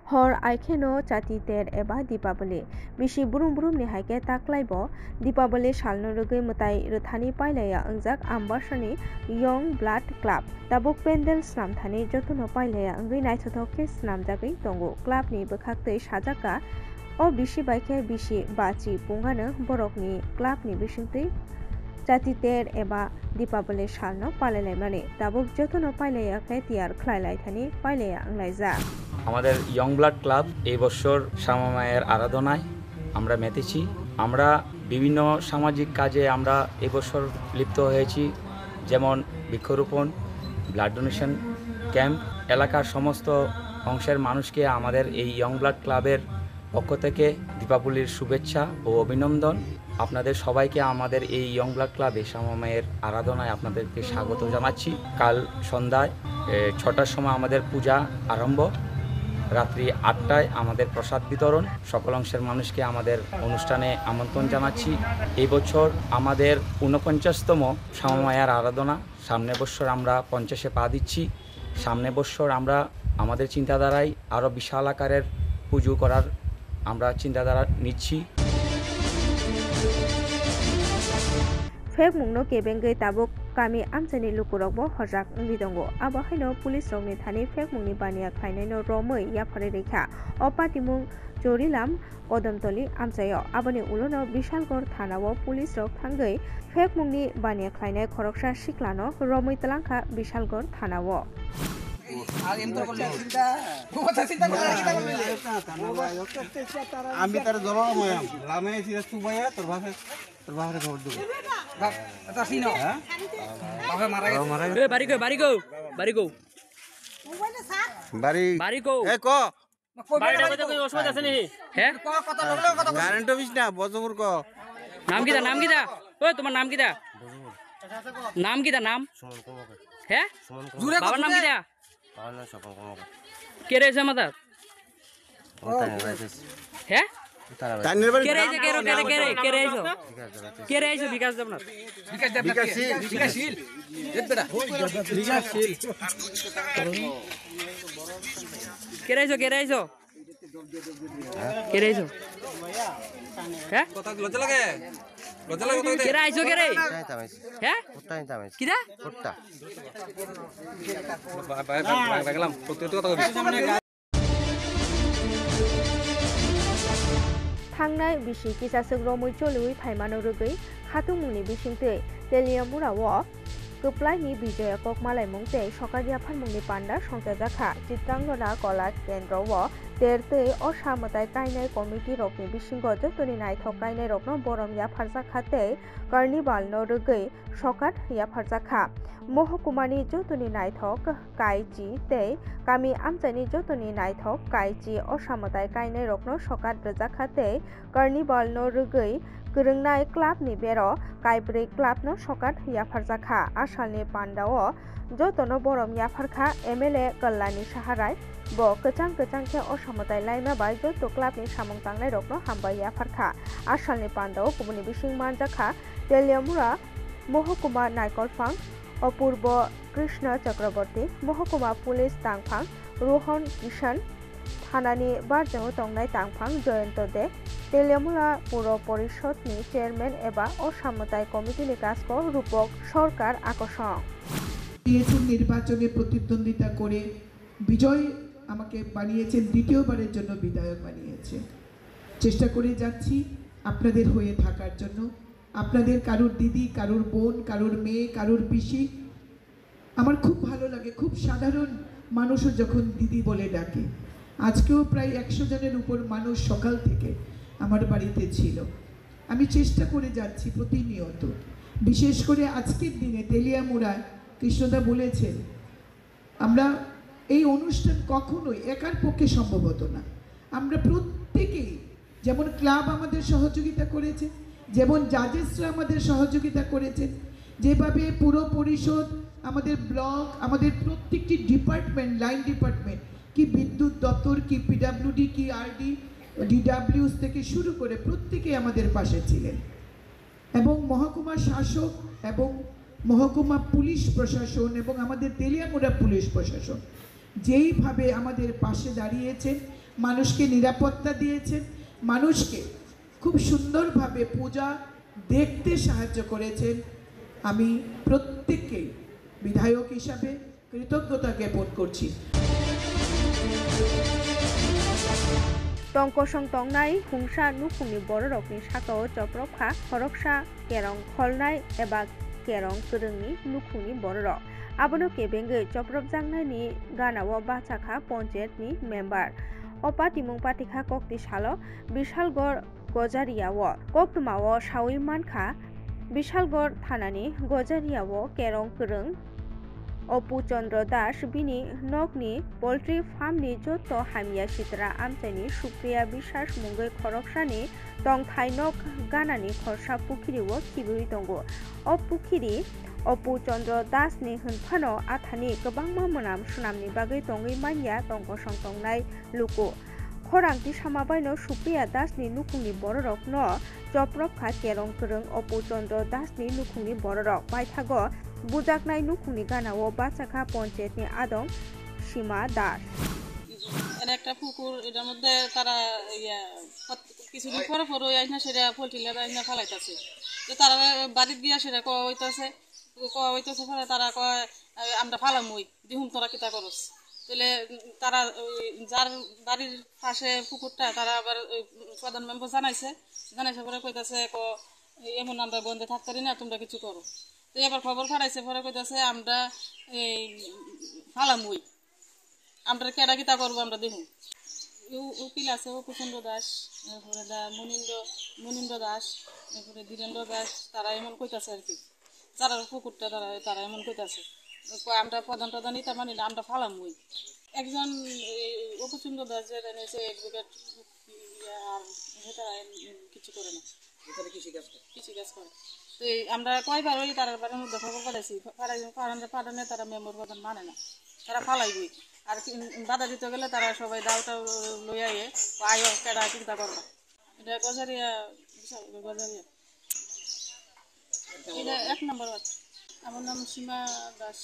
hor aikeno chati ter eba Deepavali bisi burum ni haike taklaibo Deepavali salno rugui mutai ruthani pailaya angjak ambasani Young Blood Club tabuk pendel snamthani jotono pailaya angui naithothok ke snamjagui tongo club ni bwkhaktui sajaka o bisi baikhe bisi bachi pungano borokni club ni bisingtui chati ter eba Deepavali salno palailai tabuk jotono pailaya khe tiar khlailai thani pailaya anglaija আমাদের young blood club এই বছর শ্যামা মায়ের আরাধনায় আমরা মেতেছি। আমরা বিভিন্ন সামাজিক কাজে আমরা এই বছর লিপ্ত হয়েছি, যেমন বৃক্ষরোপণ, ব্লাড ডোনেশন ক্যাম্প। এলাকার সমস্ত অংশের মানুষকে আমাদের এই ইয়ং ব্লাড ক্লাবের পক্ষ থেকে দীপাবলির শুভেচ্ছা ও অভিনন্দন। আপনাদের সবাইকে আমাদের এই ইয়ং ব্লাড ক্লাবে শ্যামা মায়ের আরাধনায় আপনাদেরকে স্বাগত জানাচ্ছি। কাল সন্ধ্যায় 6টার সময় আমাদের পূজা আরম্ভ, রাত্রি 8টায় আমাদের প্রসাদ বিতরণ। সকল অংশের মানুষকে আমাদের অনুষ্ঠানে আমন্ত্রণ জানাচ্ছি। এই বছর আমাদের 49তম শ্যামা মায়ের আরাধনা। সামনে বছর আমরা 50-এ পা দিচ্ছি। সামনে বছর আমরা আমাদের চিন্তাধারায় আরও বিশাল আকারের পুজো করার আমরা চিন্তাধারা নিচ্ছি। ফেক মুংনো কেবেঙ্গৈ tabuk kami amchani lukurokbo hojak wngwi tongo abo haino police rokni thani fek mungni baniya khlainai no romoi yaphare rekha o patimung chorilam kodamtoli amchayo aboni ulono bishalgor thanao police rok thangoi fek mungni baniya khlainai khoroksa siklano romoi talangkha bishalgor thanao আমি তার জলময় লামে সিরা সুবাইয়া তোর ভাবে খবর দেব এটা সিনো হ্যাঁ বাবা মারা গেছে এ বাড়ি গো বাড়ি গো এ ক বাড়িটা কত কই অসুবিধা আছে নি হ্যাঁ কত লাগলো কত গ্যারান্টি অফিস না বজবুর ক নাম কিদা ওই তোমার নাম কিদা নাম হ্যাঁ বাবার নাম কিদা কে রয়েছে আমাদের হ্যাঁ কে রয়েছে বিকাশ দেবনাথ বিকাশশীল কে রয়েছে হ্যাঁ লজ্জা লাগে কে রয়েছে কে রে হ্যাঁ কিদা গেলাম কথা थांनाय बिसि किसासक रमै चलुइ फाइमानो रुगै खाथुमुनि बिसिंतै तेलियामुराओ गोप्लाइनि बिजय ककमालाय मुंते सकारि आफानमुंनि पान्डा संजाजाखा चित्रांगना कला केन्द्रओ तेरतै असामताय कायनाय कमिटि रकनि बिसिंग जतनि नायथक कायनाय रकनो बरम याफारजाखातै कार्निभाल नो रुगै सकात याफारजाखा महकुमानि जतनि नायथक कायजी तै गामि आमचानि जतनि नायथक कायजी असामताय कायनाय रकनो सकात रजाखातै कार्निभाल नो रुगै गोरोंनाय क्लाबनि बेरो कायब्रै क्लाबनो सकात याफारजाखा आसालनि पान्डाओ जतनो बरम याफारखा MLA कल्लानि साहाराय bo kechang ke osamotai laima bai joto clubni samung tangnai rokno hambai yafarkha asalni pandao kubuni bising manjakha teliamura mohokuma naikolfang অপূর্ব কৃষ্ণ চক্রবর্তী মহকুমা পুলিশ তাংফাং রোহন কিষান থানানি বারজং তংনাই তাংফাং জয়ন্ত দে তেলিয়ামুলা পৌর পরিষদনি চেয়ারম্যান এবা অসামতাই কমিটিনি কাজকর রূপক সরকার আকর্ষণ নির্বাচনে প্রতিদ্বন্দ্বিতা করে বিজয় আমাকে বানিয়েছেন, দ্বিতীয়বারের জন্য বিধায়ক বানিয়েছে। চেষ্টা করে যাচ্ছি আপনাদের হয়ে থাকার জন্য। আপনাদের কারুর দিদি, কারুর বোন, কারুর মেয়ে, কারুর পিসি আমার খুব ভালো লাগে। খুব সাধারণ মানুষও যখন দিদি বলে ডাকে। আজকেও প্রায় 100 জনের উপর মানুষ সকাল থেকে আমার বাড়িতে ছিল। আমি চেষ্টা করে যাচ্ছি প্রতিনিয়ত, বিশেষ করে আজকের দিনে তেলিয়ামুড়ায় কৃষ্ণদা বলেছেন আমরা এই অনুষ্ঠান কখনোই একার পক্ষে সম্ভব হতো না। আমরা প্রত্যেকেই, যেমন ক্লাব আমাদের সহযোগিতা করেছে, যেমন জাজেসরা আমাদের সহযোগিতা করেছেন, যেভাবে পুরো পরিষদ, আমাদের ব্লক, আমাদের প্রত্যেকটি ডিপার্টমেন্ট, লাইন ডিপার্টমেন্ট, কি বিদ্যুৎ দপ্তর, কি পিডাব্লিউডি, কি আরডি, ডিডাব্লিউস থেকে শুরু করে প্রত্যেকেই আমাদের পাশে ছিলেন। এবং মহকুমা শাসক এবং মহকুমা পুলিশ প্রশাসন এবং আমাদের তেলিয়ামুড়া পুলিশ প্রশাসন যেইভাবে আমাদের পাশে দাঁড়িয়েছেন, মানুষকে নিরাপত্তা দিয়েছেন, মানুষকে খুব সুন্দরভাবে পূজা দেখতে সাহায্য করেছেন। আমি প্রত্যেককেই বিধায়ক হিসাবে কৃতজ্ঞতা জ্ঞাপন করছি। টংকসং টংনাই হুংসা নুখুংनि बर'रकनि साकाओ जब्रबखा खरकसा केरं खलनाय एबा केरं गोरोंनि नुखुंनि बर'रक abono kebengei जब्रबजांनायनि गानाओ बाचाखा पन्चायतनि मेम्बार अपातिमुं पातिखा कक्ति सालो बिशालगड़ गजारियाओ कक्तमाओ सावै मानखा बिशालगड़ थानानि गजारियाओ केरं गोरों अपु चंद्र दास बिनि नगनि पोल्ट्री फार्मनि जत हामिया सित्रा आमचाइनि सुप्रिया बिश्वास मुंगै खरकसानि तंथाइ नग गानानि खरसा पुखिरिओ खिबुइ दंगो अ पुखिरि अपु चंद्र दासनि होनफानो आथानि गोबांमा मोनाम सुनामनि बागै दंगै मानिया टंकसं टंनाय लुकु खरांति सामाबायनो सुप्रिया दासनि नुखुंनि बर'रक न जब्रबखा केरं गोरों अपु चंद्र दासनि नुखुंनि बर'रक बायथागो बुजाकनाय नुखुंनि गानाओ बाचाखा पन्चायतनि आदं सीमा दास একটা পুকুর এটার মধ্যে তারা কিছুদিন পরে পরে আইনা সেটা পোল্ট্রিলার আইনা ফালাইতেছে তো তারা বাড়ির গিয়া সেটা কয়া হইতেছে পরে তারা কয় আমরা ফালামই দিহুম তোরা কিতা করস তাহলে তারা যার বাড়ির পাশে পুকুরটা তারা আবার প্রধান মেম্বার জানাইছে পরে কইতাছে এমন আমরা বন্ধে থাকতে পারি না তোমরা কিছু করো তো এবার খবর ফাটাইছে পরে কইতাছে আমরা এই ফালামই আমরা কেডা কিতা করবো আমরা দেখুন উকিল আছে অপুচন্দ্র দাস এরপরে মনীন্দ্র দাস এরপরে ধীরেন্দ্র দাস তারা এমন কইতাছে আর কি যারা পুকুরটা তারা এমন কইতাছে আমরা প্রধান নিতে মানি না আমরা ফালামই একজন অপুচন্দ্র দাস যেটা নিয়েছে অ্যাডভোকেট আর সেটা কিছু করে না কৃষি কাজ করে তো আমরা কয়বার ওই তার বাড়ির মধ্যে খবর পাঠাইছি পাঠানে তারা মেম্বার প্রধান মানে না তারা ফালাইবই আর বাধা দিতে গেলে তারা সবাই দাওটা লইয়া আয়ো কেডা চিন্তা করবা এটা গজারিয়া এটা 1 নম্বর ওয়ার্ড আমার নাম সীমা দাস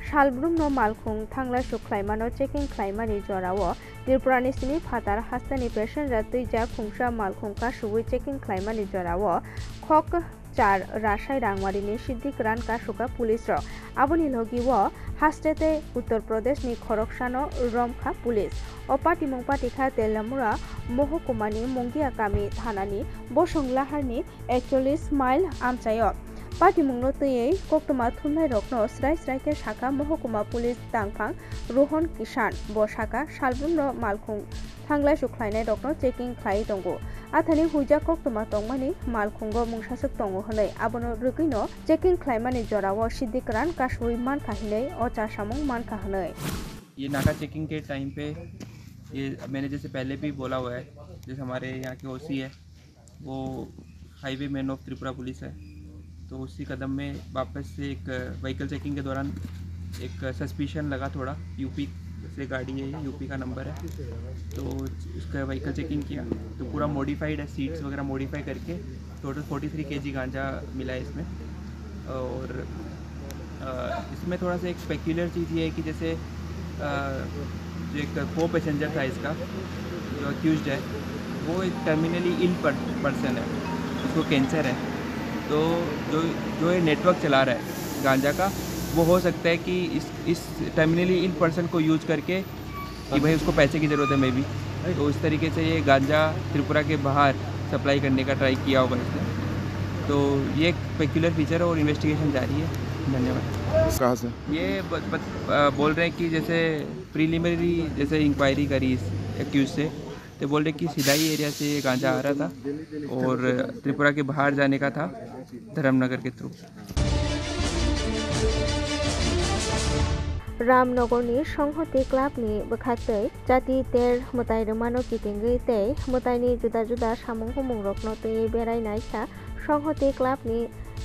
सालब्रुमनो मालखुं थांला सुख्लाइमानो चेकिं ख्लाइमानि जराओ त्रिपुरानि सिनि फातार हास्तानि पेसेन्जार तैजा खुंसा मालखुं कासुबै चेकिं ख्लाइमानि जराओ खक 4 रासाय रांवारिनि सिद्दिक रान कासुका पुलिस आबोनि लगिओ हास्टेते उत्तर प्रदेशनि खरकसानो रमखा पुलिस अपातिमुं पातिखा तेलामुरा महकुमानि मंगिया गामि थानानि बसंलाहारनि 41 माइल आमचायो पातिमुंनो तैयै कक्तमा थुननाय रकनो स्राय स्रायके शाखा महकुमा पुलिस दांफां रोहन किसान बसाका सालब्रुमनो मालखुं थांलाय सुख्लायनाय रकनो चेकिं ख्लाय दंगो आथानि हुइजा कक्तमा तंमानि मालखुंगो मुंसासक दंगो हनै आबोनो रगैनो चेकिं ख्लायमानि जराओ सिद्दिक रान कासुइ मानखा हिनै अचा सामुं मानखा हनै ये नाका चेकिंग के टाइम पे ये मैंने जैसे पहले भी बोला हुआ है जैसे हमारे यहाँ के ओसी है वो highway man of Tripura police है तो उसी कदम में वापस से एक व्हीकल चेकिंग के दौरान एक सस्पिशन लगा थोड़ा यूपी से गाड़ी है यूपी का नंबर है तो उसका व्हीकल चेकिंग किया तो पूरा मॉडिफाइड है सीट्स वगैरह मॉडिफाई करके टोटल 43 kg गांजा मिला है इसमें और इसमें थोड़ा सा एक स्पेक्युलर चीज़ ये है कि जैसे जो एक को पैसेंजर था इसका जो अक्यूज्ड है वो एक टर्मिनली इल पर्सन है उसको कैंसर है तो जो ये नेटवर्क चला रहा है गांजा का वो हो सकता है कि इस टर्मिनली इल पर्सन को यूज करके कि भाई उसको पैसे की ज़रूरत है मे बी तो इस तरीके से ये गांजा त्रिपुरा के बाहर सप्लाई करने का ट्राई किया होगा इसने तो ये एक पेक्युलर फीचर है और इन्वेस्टिगेशन जारी है। धन्यवाद। कहाँ से ये बोल रहे हैं कि जैसे प्रीलिमिनरी जैसे इंक्वायरी करी इस एक्यूज से तो बोल रहे कि सिदाई एरिया से ये गांजा आ रहा था और त्रिपुरा के बाहर जाने का था धर्मनगर के थ्रू। रामनगरनि संहति क्लाबनि बखाक्तै जाति तेर मोताय रमानो किथिंगै तै मोतायनि जुदा जुदा सामुं हुमुं रकनो तै बेरायनायखा संहति क्लाबनि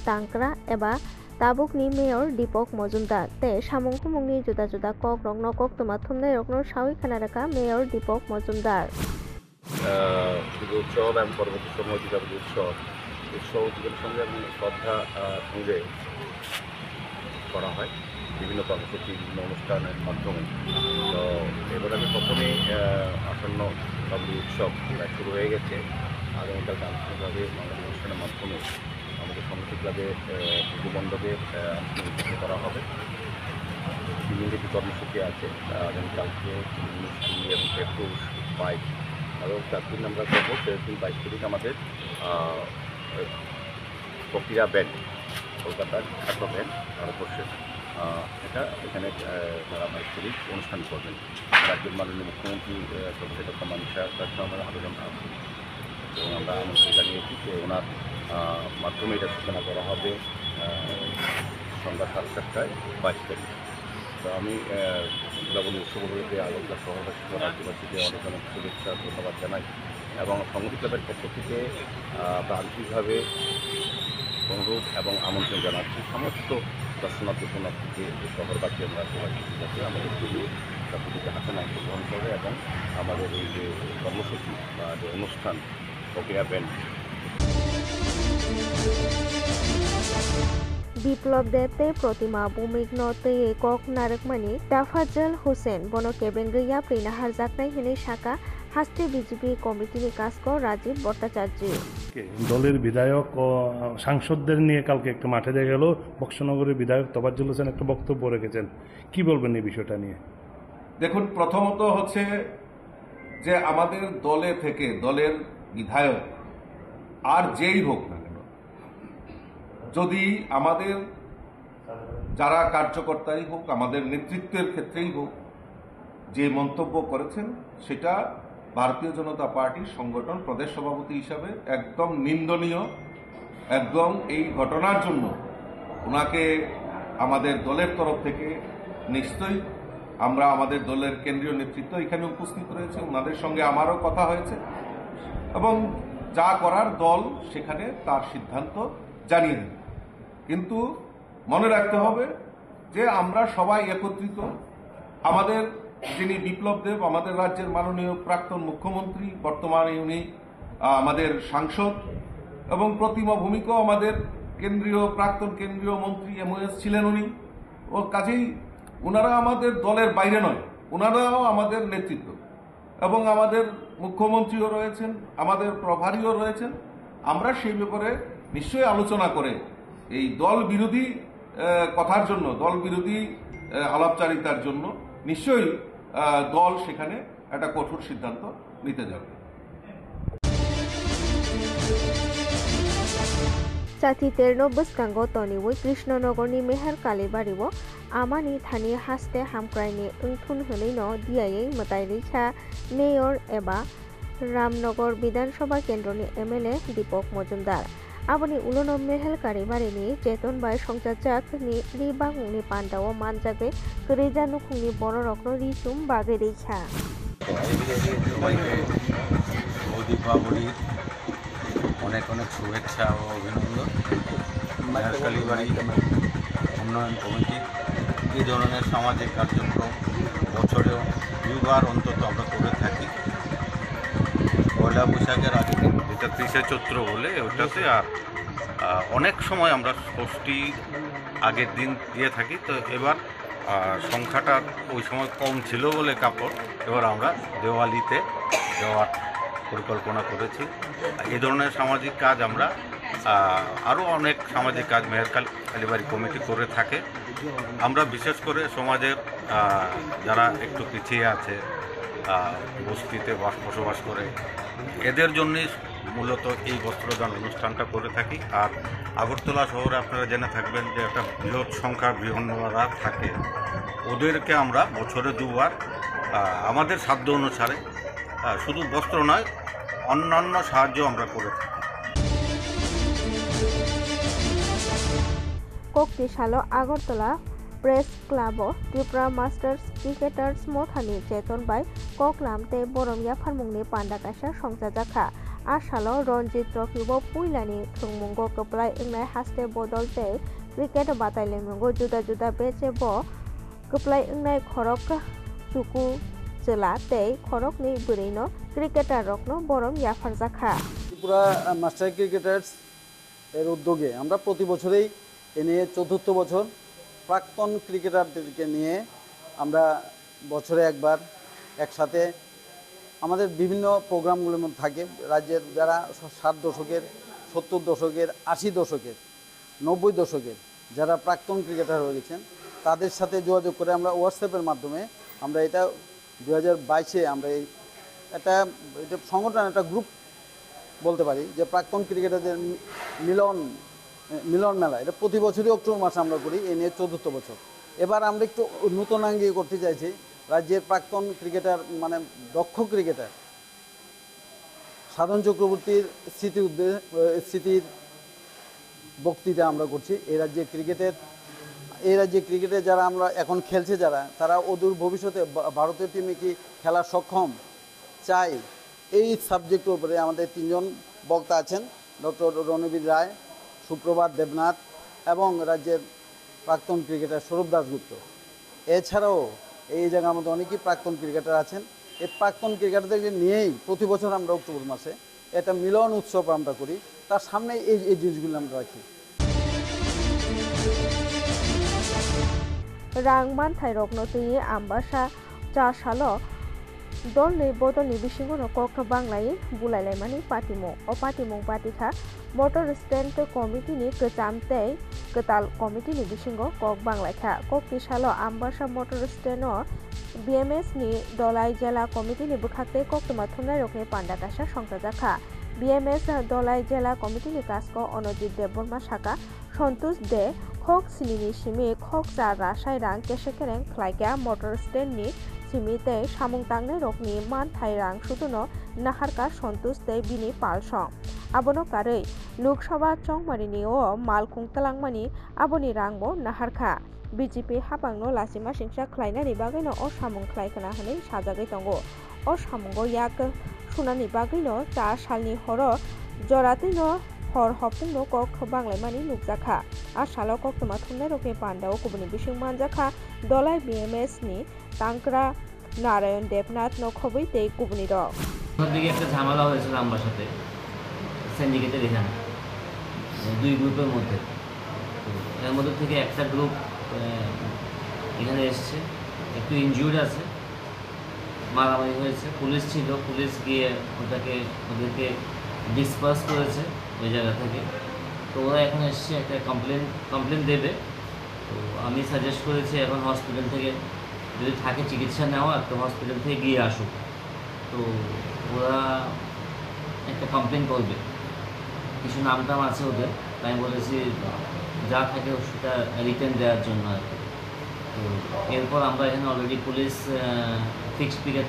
तांक्रा एबा ताबुकनि मेयर दीपक मजुमदार तै सामुं हुमुंनि जुदा जुदा कक रकनो कक्तमा थुमनाय रकनो सावै खानाराखा मेयर दीपक मजुमदार উৎসব এবং পরবর্তী সময় দীপাবলি উৎসবের সঙ্গে শ্রদ্ধা সঙ্গে করা হয় বিভিন্ন কর্মসূচি, বিভিন্ন অনুষ্ঠানের মাধ্যমে। তো এবার আগে কখনই আসন্ন কাবলি উৎসব শুরু হয়ে গেছে। আগামীকাল আনুষ্ঠানিকভাবে বাঙালি অনুষ্ঠানের মাধ্যমে আমাদের সমিতি ক্লাবে পুজো মণ্ডপে আনুষ্ঠানিক করা হবে। বিভিন্ন যে কর্মসূচি আছে আগামীকালকে 19, 20 এবং 21, 22 এবং 4 দিন আমরা করবো। 23, 22 তারিখ আমাদের প্রক্রিয়া ব্যান্ড, কলকাতার ছাত্র ব্যান্ড ভারতবর্ষের, এটা এখানে ধারাবাহিক তারিখ অনুষ্ঠান করবেন। রাজ্যের মাননীয় মুখ্যমন্ত্রী প্রফেসর ডক্টর মানিক সাহেব কাছে আমরা আবেদন আছে এবং আমরা আমন্ত্রণ জানিয়েছি যে ওনার মাধ্যমে এটা সূচনা করা হবে সন্ধ্যা 7টায় 22 তারিখ। তো আমি দীপাবলি উৎসবগুলোতে আলোচনা সহবাসী রাজ্যবাসীকে অনেক অনেক শুভেচ্ছা ধন্যবাদ জানাই এবং সংগঠন ক্লাবের পক্ষ থেকে আমরা আন্তরিকভাবে অনুরোধ এবং আমন্ত্রণ জানাচ্ছি সমস্ত দর্শনার্থী শরণার্থীকে শহরবাসী আমরা যাতে আমাদের পুজোতে হাতে অংশগ্রহণ করে এবং আমাদের এই যে কর্মসূচি বা যে অনুষ্ঠান প্রক্রিয়া ব্যান্ড বিপ্লব দেবতে প্রতিমা ভূমিক নতে কক নারকমানি তাফাজল হোসেন বনো কেবেঙ্গিয়া প্রিনা হারজাকনাই হিনে শাখা হাস্তে বিজেপি কমিটির কাজকো রাজীব ভট্টাচার্য দলের বিধায়ক ও সাংসদদের নিয়ে কালকে একটা মাঠে দেখা গেল। বক্সনগরের বিধায়ক তোফাজ্জল হোসেন একটা বক্তব্য রেখেছেন, কি বলবেন এই বিষয়টা নিয়ে? দেখুন, প্রথমত হচ্ছে যে আমাদের দলে থেকে দলের বিধায়ক আর যেই হোক না কেন, যদি আমাদের যারা কার্যকর্তাই হোক, আমাদের নেতৃত্বের ক্ষেত্রেই হোক, যে মন্তব্য করেছেন সেটা ভারতীয় জনতা পার্টির সংগঠন প্রদেশ সভাপতি হিসাবে একদম নিন্দনীয়। একদম এই ঘটনার জন্য ওনাকে আমাদের দলের তরফ থেকে নিশ্চয়ই আমরা আমাদের দলের কেন্দ্রীয় নেতৃত্ব এখানে উপস্থিত রয়েছে, ওনাদের সঙ্গে আমারও কথা হয়েছে এবং যা করার দল সেখানে তার সিদ্ধান্ত জানিয়ে দেবে। কিন্তু মনে রাখতে হবে যে আমরা সবাই একত্রিত। আমাদের যিনি বিপ্লব দেব আমাদের রাজ্যের মাননীয় প্রাক্তন মুখ্যমন্ত্রী, বর্তমানে উনি আমাদের সাংসদ, এবং প্রতিমা ভূমিকও আমাদের প্রাক্তন কেন্দ্রীয় মন্ত্রী MOS ছিলেন উনি। ও কাজেই ওনারা আমাদের দলের বাইরে নয়, ওনারাও আমাদের নেতৃত্ব এবং আমাদের মুখ্যমন্ত্রীও রয়েছেন, আমাদের প্রভারীও রয়েছেন। আমরা সেই ব্যাপারে নিশ্চয়ই আলোচনা করে এই দল বিরোধী কথার জন্য, দল বিরোধী আলাপচারিতার জন্য নিশ্চয়ই দল সেখানে একটা কঠোর সিদ্ধান্ত নিতে যাবে। साथी तेरनो बसकांगो तनिवै कृष्णनगरनि मेहर कालीबारिबो आमानि थानि हास्ते हामक्राइनि ओंथुन होनैनो दियायै मताइरैसा मेयर एबा रामनगर विधानसभा केन्द्रनि MLA दीपक मजुमदार आबनि उलनो मेहल कालीबारिनि चेतनबाई संचाजाकनि रिबांनि पान्डाओ मानजागे गरैजा नुखुंनि बर' रक्न रिसुम बागैरैसा दीपावलिर অনেক অনেক শুভেচ্ছা ও অভিনন্দন। মেহর কালীবাড়ি উন্নয়ন কমিটি এই ধরনের সামাজিক কার্যক্রম বছরে 2বার অন্তত আমরা করে থাকি। পয়লা বৈশাখের আগে যেটা 30শে চৈত্র বলে ওটাতে, আর অনেক সময় আমরা ষষ্ঠীর আগের দিন দিয়ে থাকি। তো এবার সংখ্যাটা ওই সময় কম ছিল বলে কাপড় এবার আমরা দেওয়ালিতে দেওয়ার পরিকল্পনা করেছি। এই ধরনের সামাজিক কাজ আমরা আরও অনেক সামাজিক কাজ মেহর কালীবাড়ি কমিটি করে থাকে। আমরা বিশেষ করে সমাজের যারা একটু পিছিয়ে আছে, বস্তিতে বসবাস করে, এদের জন্যই মূলত এই বস্ত্রদান অনুষ্ঠানটা করে থাকি। আর আগরতলা শহরে আপনারা জেনে থাকবেন যে একটা বৃহৎ সংখ্যার গৃহহীনরা থাকে, ওদেরকে আমরা বছরে 2বার আমাদের সাধ্য অনুসারে শুধু বস্ত্র নয় অন্যান্য সাহায্য আমরা করে থাকি। कोक्तिशालो Agartala press club Tripura masters cricketers मथानि चेतनबाई कक्लामते बरमिया फारमुंनि पान्डाकाशा संजाजाखा आसालो रणजी ट्रफिबो पुइलानि थुंमुंगो कप्लाय इंनाय हास्ते बदलते क्रिकेट बादायलायनांगौ जुदा जुदा बेचेबो कप्लाय इंनाय खरक चुकु জেলা তেই খরকনি বৈরৈনো ক্রিকেটার রকনো বরম ইয়াফারজাখা ত্রিপুরা মাস্টার ক্রিকেটার্স এর উদ্যোগে আমরা প্রতি বছরেই এ নিয়ে ৪র্থ বছর প্রাক্তন ক্রিকেটারদেরকে নিয়ে আমরা বছরে একবার একসাথে আমাদের বিভিন্ন প্রোগ্রামগুলোর মধ্যে থাকে। রাজ্যের যারা 60 দশকের, 70 দশকের, 80 দশকের, 90 দশকের যারা প্রাক্তন ক্রিকেটার হয়ে গেছেন তাদের সাথে যোগাযোগ করে আমরা হোয়াটসঅ্যাপের মাধ্যমে আমরা এটা 2022-এ আমরা এটা সংগঠন, একটা গ্রুপ বলতে পারি যে প্রাক্তন ক্রিকেটারদের মিলন মেলা, এটা প্রতি বছরই অক্টোবর মাসে আমরা করি। এই নিয়ে 14th বছর। এবার আমরা একটু নূতনাঙ্গি করতে চাইছি। রাজ্যের প্রাক্তন ক্রিকেটার মানে দক্ষ ক্রিকেটার সাধন চক্রবর্তীর স্মৃতির বক্তৃতা আমরা করছি। এই রাজ্যে ক্রিকেটের যারা আমরা এখন খেলছে যারা, তারা অদূর ভবিষ্যতে ভারতীয় টিমে কি খেলার সক্ষম চাই, এই সাবজেক্টের উপরে আমাদের 3 জন বক্তা আছেন, ডক্টর রণবীর রায়, সুপ্রভাত দেবনাথ এবং রাজ্যের প্রাক্তন ক্রিকেটার সৌরভ দাশগুপ্ত। এছাড়াও এই জায়গার মধ্যে অনেকেই প্রাক্তন ক্রিকেটার আছেন। এই প্রাক্তন ক্রিকেটারদেরকে নিয়েই প্রতি বছর আমরা অক্টোবর মাসে একটা মিলন উৎসব আমরা করি। তার সামনে এই জিনিসগুলো আমরা রাখি। Rangmanthai rokno tui ambasa cha salo dolni bodolni bisingono kok banglai bulailaimani patimo o patimung patikha motor stand committee ni kecham tei ketal committee ni bisingo kok banglaikha kokti salo ambasa motor stand o BMS ni dolai jela committee ni bukhakte koktoma thumnai rokni pandakasha songkhajakha BMS dolai jela committee ni kasko Onojit Deborma Saka Santosh De Khok sinini simi khok cha rasai rang kesekereng khlaika motor stand ni simi tei samung tangne rokni manthai rang sutuno naharka Santosh tei bini palsong abono karei Lok Sabha chongmarini o malkhung talangmani aboni rangbo naharkha BJP hapangno lasima singsa khlainani bagino o samung khlaikana hanai sajagai tongo o samungo yak sunani bagino 4 salni horo joratino hor hopungno kok banglaimani nukjakha ar salo koktoma thumnai rokni panda o kubuni bising manjakha dolai BMS ni Tankra Narayan Devnath no khoboi tei kubuni rok ওদিকে একটা ঝামেলা হয়েছিল আমার সাথে সিন্ডিকেটের এখানে 2 গ্রুপের মধ্যে। এর মধ্যে থেকে একটা গ্রুপ এখানে এসেছে, একটু ইনজুর্ড আছে, মারামারি হয়েছে, পুলিশ ছিল, পুলিশ গিয়ে ওদেরকে ডিসপার্স করেছে ওই জায়গা থেকে। তো ওরা এখন এসছে একটা কমপ্লেন দেবে। তো আমি সাজেস্ট করেছি এখন হসপিটাল থেকে যদি থাকে চিকিৎসা নেওয়া তো হসপিটাল থেকে গিয়ে আসুক। তো ওরা একটা কমপ্লেন করবে, কিছু নামটাম আছে ওদের, তাই বলেছি যা থাকে সেটা রিটার্ন দেওয়ার জন্য আর কি। তো এরপর আমরা এখানে অলরেডি পুলিশ ফিক্সড পিকেট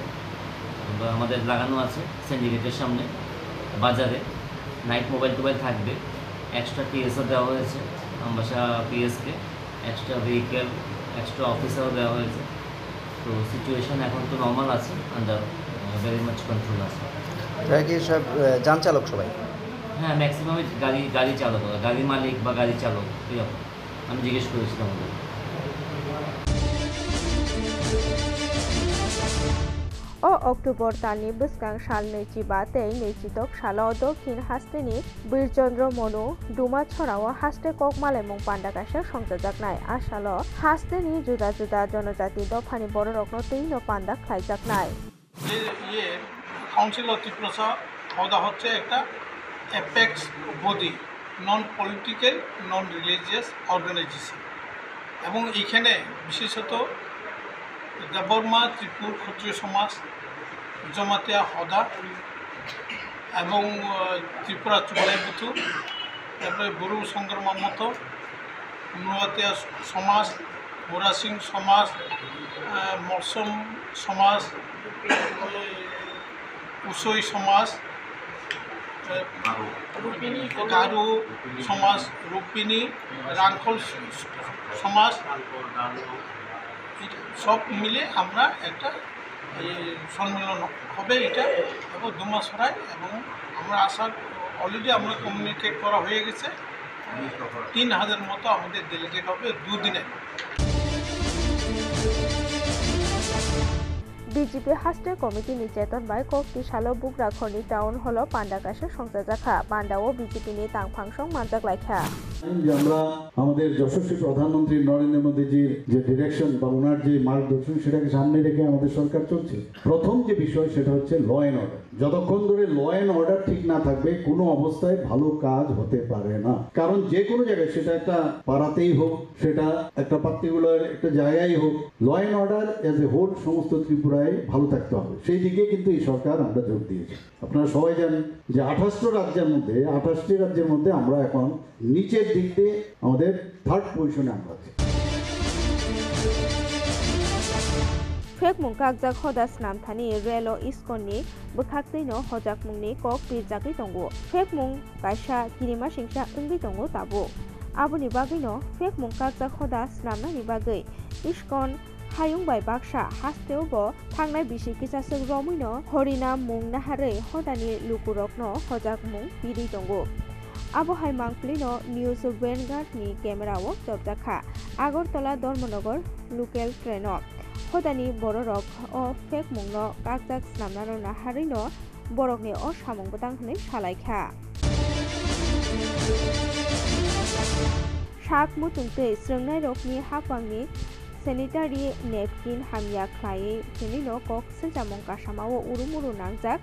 আমাদের লাগানো আছে সিন্ডিকেটের সামনে বাজারে। নাইট মোবাইল টোবাইল থাকবে, এক্সট্রা টিএসও দেওয়া হয়েছে আমবাসা পিএসকে, এক্সট্রা ভেহিকেল, এক্সট্রা অফিসারও দেওয়া হয়েছে। তো সিচুয়েশন এখন তো নর্মাল আছে, আন্ডার ভেরি মাচ কন্ট্রোল আছে। এরা কি সব যান চালক সবাই? হ্যাঁ, ম্যাক্সিমামই গাড়ি চালক, গাড়ি মালিক বা গাড়ি চালক এরকম। আমি জিজ্ঞেস করেছিলাম ওদের। O October tani bwskang sal 2005 tei 2010 salo Dokhin Hasteni Birchandra Monu Duma chorao haste kok malaimung pandakasha songjajaknai asalo hasteni juda juda jonojati dofani boro rokno teino panda khlaijaknai ये কাউন্সিল অফ ত্রিপুরা হওয়া হচ্ছে একটা apex body, non political, নন religious organisation এবং এইখানে বিশেষত দেববর্মা ত্রিপুর ক্ষত্রিয় সমাজ, জমাতিয়া হদা এবং ত্রিপুরা চুবাই বুথু, তারপরে বড়ু শঙ্কর মামতো, নুয়াতিয়া সমাজ, মোরা সিং সমাজ, মরসম সমাজ, উসই সমাজ, গারু সমাজ, রূপিনী, রাংখল সমাজ, সব মিলে আমরা একটা সম্মেলন হবে এটা এবং 2 মাস হয় এবং আমরা অলরেডি আমরা কমিউনিকেট করা হয়ে গেছে। 3000 মতো আমাদের ডেলিগেট হবে 2 দিনে। BJP Haste Committee ni cheton bai kokti salo bugra khoni town holo panda kase songsa jakha panda o BJP ni tangphangsong manjak laikha যে আমরা আমাদের যশস্বী প্রধানমন্ত্রী নরেন্দ্র মোদীজির যে ডিরেকশন বা ওনার যে মার্গদর্শন সেটাকে সামনে রেখে আমাদের সরকার চলছে। প্রথম যে বিষয় সেটা হচ্ছে ল অ্যান্ড অর্ডার। যতক্ষণ ধরে ল অ্যান্ড অর্ডার ঠিক না থাকবে কোনো অবস্থায় ভালো কাজ হতে পারে না। কারণ যে কোনো জায়গায় সেটা একটা পাড়াতেই হোক, সেটা একটা পার্টিকুলার একটা জায়গায় হোক, law and order as a whole সমস্ত ত্রিপুরায় ভালো থাকতে হবে। সেই দিকে কিন্তু এই সরকার আমরা জোর দিয়েছি। আপনারা সবাই জানেন যে 28টি রাজ্যের মধ্যে আমরা এখন নিচের দিক দিয়ে আমাদের 3rd পজিশনে আমরা আছি। Fekmung kakjak hodas namthani relo iskonni bukhaktino hojakmungni kok pirjaki tongo. Fekmung kaisa kirima singsa unggi tongo tabo. Aboni bagino fekmung kakjak hodas namnani bagai iskon hayung bai baksa hasteo bo thangnai bisi kisasuk romuino horina mung naharei hodani lukurokno hojakmung piri tongo. Abo hai mangplino News Vanguard ni camera o jobjakha Agartala Dharmanagor local train o hodani bororok o fekmungno kakjak snamnano naharino borokni o samung botangni salaikha sak mutungtei srungnai rokni hapangni sanitary napkin hamya khlai tinino kok sinjamong kasamao urumuru nangjak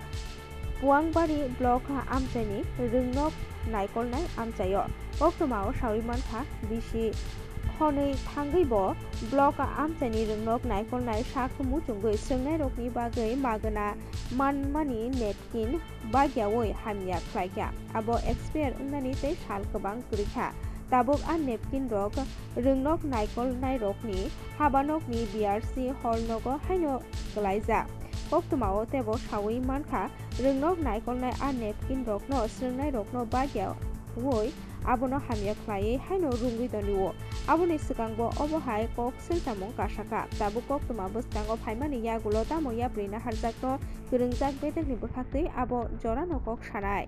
Puangbari block amchani ringnok naikolnai amchayo oktomao sawimankha bisi honei thangaibo block amchani ringnok naikolnai sakmu chungoi srungnai rokni bagai magana manmani napkin bagyawoi hamya khlaikya abo expert ungani tei sal kobang kurikha tabuk an napkin rok ringnok naikolnai rokni habanokni BRC holnogo haino glaija oktomao tebo sawi mankha ringnok naikolnai a napkin rokno srungnai rokno bagya woi abono hamya khlai haino rungui doniwo aboni sikangbo obohai kok siltamong kasaka tabu koktoma bustango phaimani yagulo tamo yaprina harjakno kurungjak betekni bukhaktei abo jorano kok sanai